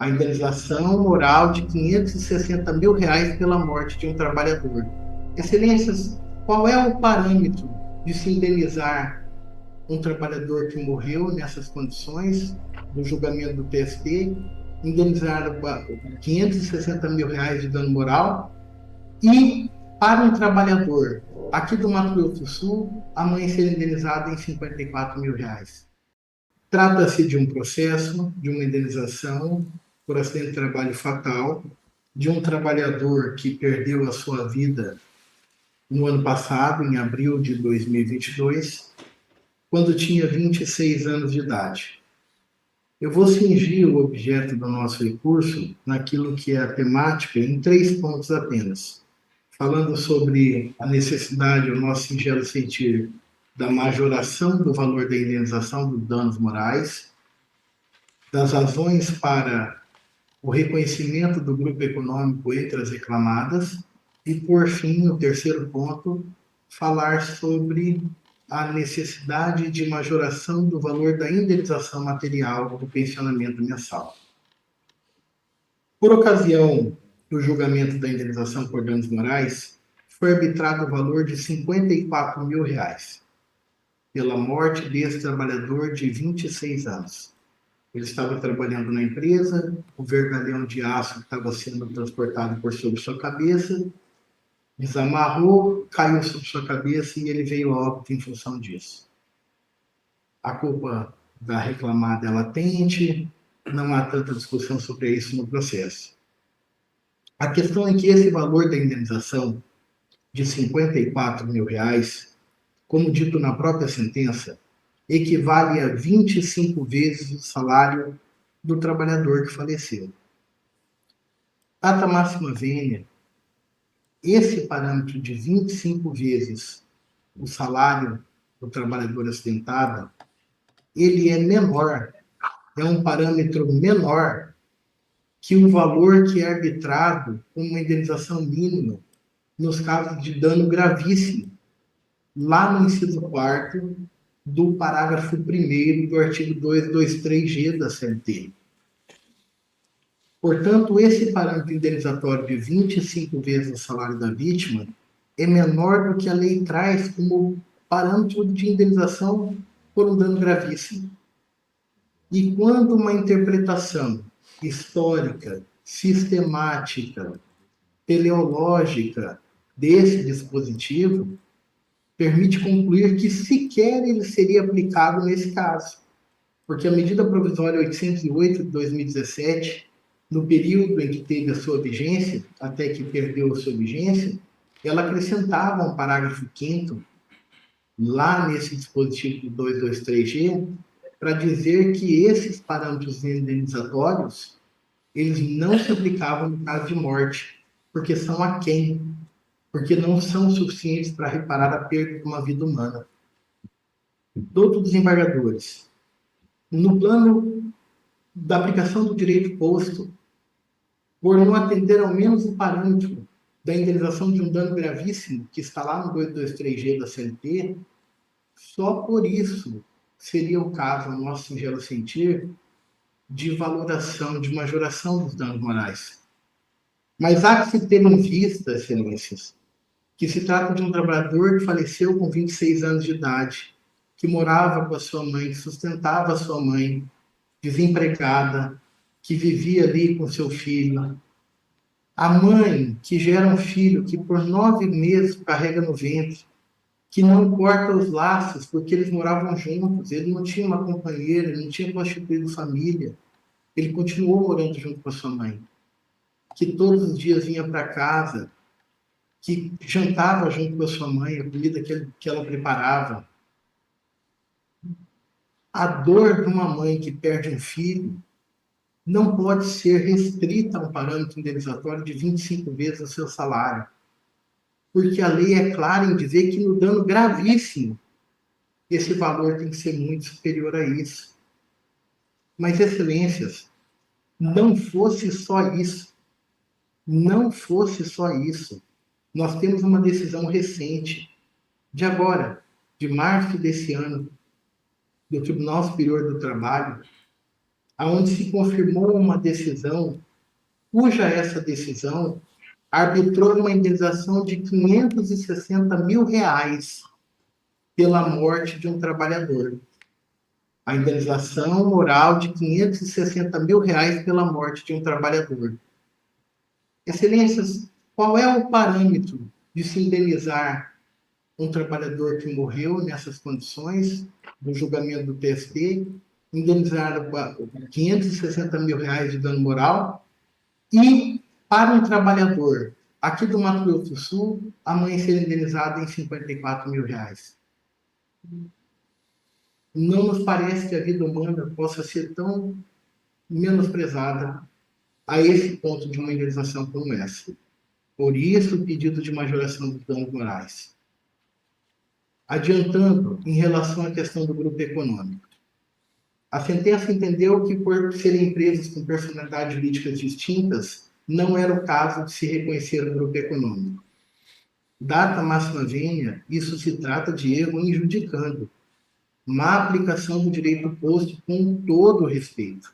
a indenização moral de R$ 560 mil pela morte de um trabalhador. Excelências, qual é o parâmetro de se indenizar um trabalhador que morreu nessas condições, no julgamento do TST, indenizar R$ 560 mil de dano moral, e para um trabalhador aqui do Mato Grosso do Sul, a mãe ser indenizada em R$ 54 mil. Trata-se de um processo, de uma indenização por acidente de trabalho fatal, de um trabalhador que perdeu a sua vida no ano passado, em abril de 2022, quando tinha 26 anos de idade. Eu vou cingir o objeto do nosso recurso naquilo que é a temática em 3 pontos apenas. Falando sobre a necessidade, o nosso singelo sentir, da majoração do valor da indenização dos danos morais, das razões para o reconhecimento do grupo econômico entre as reclamadas e, por fim, no terceiro ponto, falar sobre a necessidade de majoração do valor da indenização material do pensionamento mensal. Por ocasião do julgamento da indenização por danos morais, foi arbitrado o valor de R$ 54 mil pela morte desse trabalhador de 26 anos. Ele estava trabalhando na empresa, o vergalhão de aço que estava sendo transportado por sobre sua cabeça desamarrou, caiu sobre sua cabeça e ele veio a óbito em função disso. A culpa da reclamada é latente, não há tanta discussão sobre isso no processo. A questão é que esse valor da indenização de R$ 54 mil, como dito na própria sentença, equivale a 25 vezes o salário do trabalhador que faleceu. Ata máxima vênia, esse parâmetro de 25 vezes o salário do trabalhador acidentado, ele é menor, é um parâmetro menor que o valor que é arbitrado com uma indenização mínima nos casos de dano gravíssimo, lá no inciso 4º do parágrafo 1º do artigo 223G da CLT. Portanto, esse parâmetro indenizatório de 25 vezes o salário da vítima é menor do que a lei traz como parâmetro de indenização por um dano gravíssimo. E quando uma interpretação histórica, sistemática, teleológica desse dispositivo permite concluir que sequer ele seria aplicado nesse caso, porque a medida provisória 808 de 2017, no período em que teve a sua vigência, até que perdeu a sua vigência, ela acrescentava um parágrafo 5º, lá nesse dispositivo do 223G, para dizer que esses parâmetros indenizatórios, eles não se aplicavam no caso de morte, porque são aquém, porque não são suficientes para reparar a perda de uma vida humana. Doutor desembargadores, no plano da aplicação do direito posto, por não atender ao menos o parâmetro da indenização de um dano gravíssimo, que está lá no 223G da CLT, só por isso seria o caso, no nosso singelo sentir, de valoração, de majoração dos danos morais. Mas há que se ter em vista, excelências, que se trata de um trabalhador que faleceu com 26 anos de idade, que morava com a sua mãe, que sustentava a sua mãe, desempregada, que vivia ali com seu filho. A mãe que gera um filho que por 9 meses carrega no ventre, que não corta os laços porque eles moravam juntos, ele não tinha uma companheira, ele não tinha constituído família, ele continuou morando junto com a sua mãe, que todos os dias vinha para casa, que jantava junto com a sua mãe, a comida que ela preparava. A dor de uma mãe que perde um filho não pode ser restrita a um parâmetro indenizatório de 25 vezes o seu salário, porque a lei é clara em dizer que no dano gravíssimo esse valor tem que ser muito superior a isso. Mas, excelências, não fosse só isso, nós temos uma decisão recente, de agora, de março desse ano, do Tribunal Superior do Trabalho, onde se confirmou uma decisão, cuja essa decisão arbitrou uma indenização de R$ 560 mil pela morte de um trabalhador. A indenização moral de R$ 560 mil pela morte de um trabalhador. Excelências, qual é o parâmetro de se indenizar um trabalhador que morreu nessas condições, do julgamento do TST, indenizar R$ 560 mil de dano moral, e para um trabalhador aqui do Mato Grosso do Sul, a mãe ser indenizada em R$ 54 mil. Não nos parece que a vida humana possa ser tão menosprezada a esse ponto de uma indenização como essa. Por isso, o pedido de majoração dos danos morais. Adiantando, em relação à questão do grupo econômico. A sentença entendeu que, por serem empresas com personalidades jurídicas distintas, não era o caso de se reconhecer o grupo econômico. Data máxima vênia, isso se trata de erro injudicando, má aplicação do direito posto com todo respeito.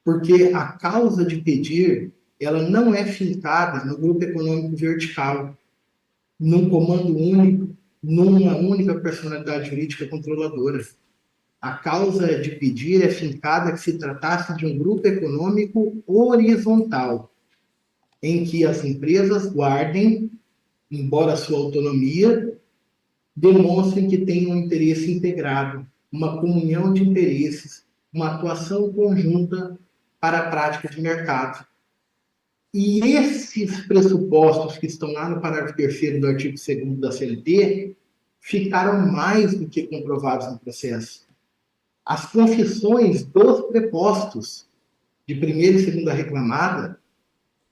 Porque a causa de pedir, ela não é fincada no grupo econômico vertical, num comando único, numa única personalidade jurídica controladora. A causa de pedir é fincada que se tratasse de um grupo econômico horizontal, em que as empresas guardem, embora a sua autonomia, demonstrem que têm um interesse integrado, uma comunhão de interesses, uma atuação conjunta para a prática de mercado. E esses pressupostos que estão lá no parágrafo 3º do artigo 2º da CLT ficaram mais do que comprovados no processo. As confissões dos prepostos de primeira e segunda reclamada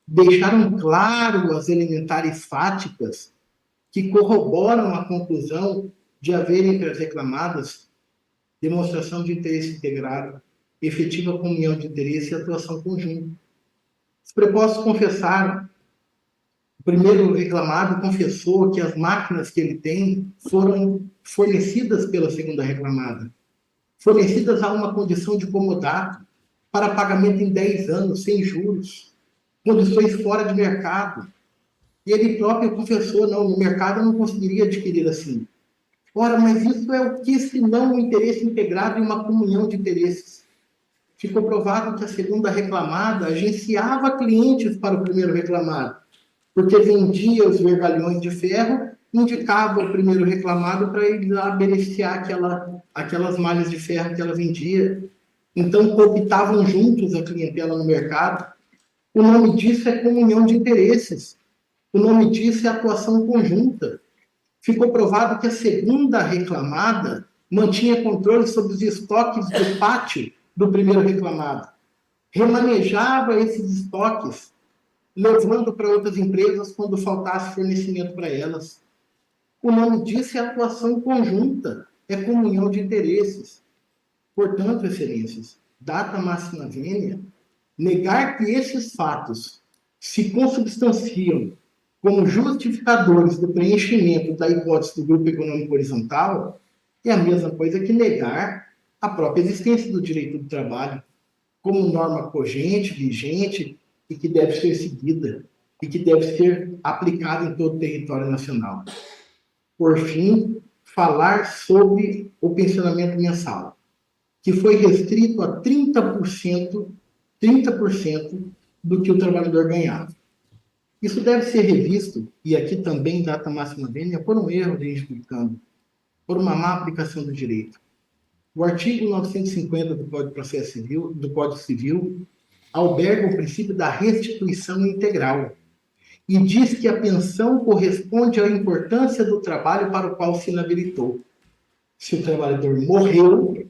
deixaram claro as elementares fáticas que corroboram a conclusão de haver entre as reclamadas demonstração de interesse integrado, efetiva comunhão de interesse e atuação conjunta. Os prepostos confessaram. O primeiro reclamado confessou que as máquinas que ele tem foram fornecidas pela segunda reclamada, fornecidas a uma condição de comodato para pagamento em 10 anos, sem juros, condições fora de mercado. E ele próprio confessou, não, no mercado eu não conseguiria adquirir assim. Ora, mas isso é o que, se não um interesse integrado e uma comunhão de interesses? Ficou provado que a segunda reclamada agenciava clientes para o primeiro reclamado, porque vendia os vergalhões de ferro, indicava o primeiro reclamado para ele lá beneficiar aquelas malhas de ferro que ela vendia. Então, cooptavam juntos a clientela no mercado. O nome disso é comunhão de interesses. O nome disso é atuação conjunta. Ficou provado que a segunda reclamada mantinha controle sobre os estoques do pátio do primeiro reclamado. Remanejava esses estoques, levando para outras empresas quando faltasse fornecimento para elas. O nome disso é atuação conjunta, é comunhão de interesses. Portanto, excelências, data máxima vênia, negar que esses fatos se consubstanciam como justificadores do preenchimento da hipótese do grupo econômico horizontal é a mesma coisa que negar a própria existência do direito do trabalho como norma cogente, vigente e que deve ser seguida e que deve ser aplicada em todo o território nacional. Por fim, falar sobre o pensionamento mensal, que foi restrito a 30% do que o trabalhador ganhava. Isso deve ser revisto, e aqui também data máxima vênia, por um erro de explicando, por uma má aplicação do direito. O artigo 950 do Código de Processo Civil, do Código Civil, alberga o princípio da restituição integral e diz que a pensão corresponde à importância do trabalho para o qual se inabilitou. Se o trabalhador morreu,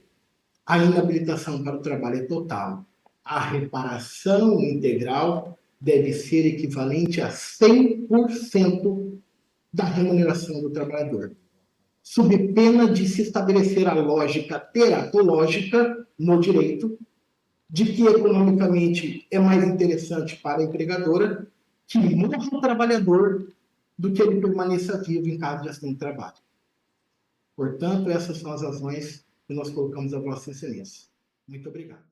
a inabilitação para o trabalho é total. A reparação integral deve ser equivalente a 100% da remuneração do trabalhador, sob pena de se estabelecer a lógica teratológica no direito, de que economicamente é mais interessante para a empregadora que morra o trabalhador do que ele permaneça vivo em caso de acidente de trabalho. Portanto, essas são as razões que nós colocamos a Vossa Excelência. Muito obrigado.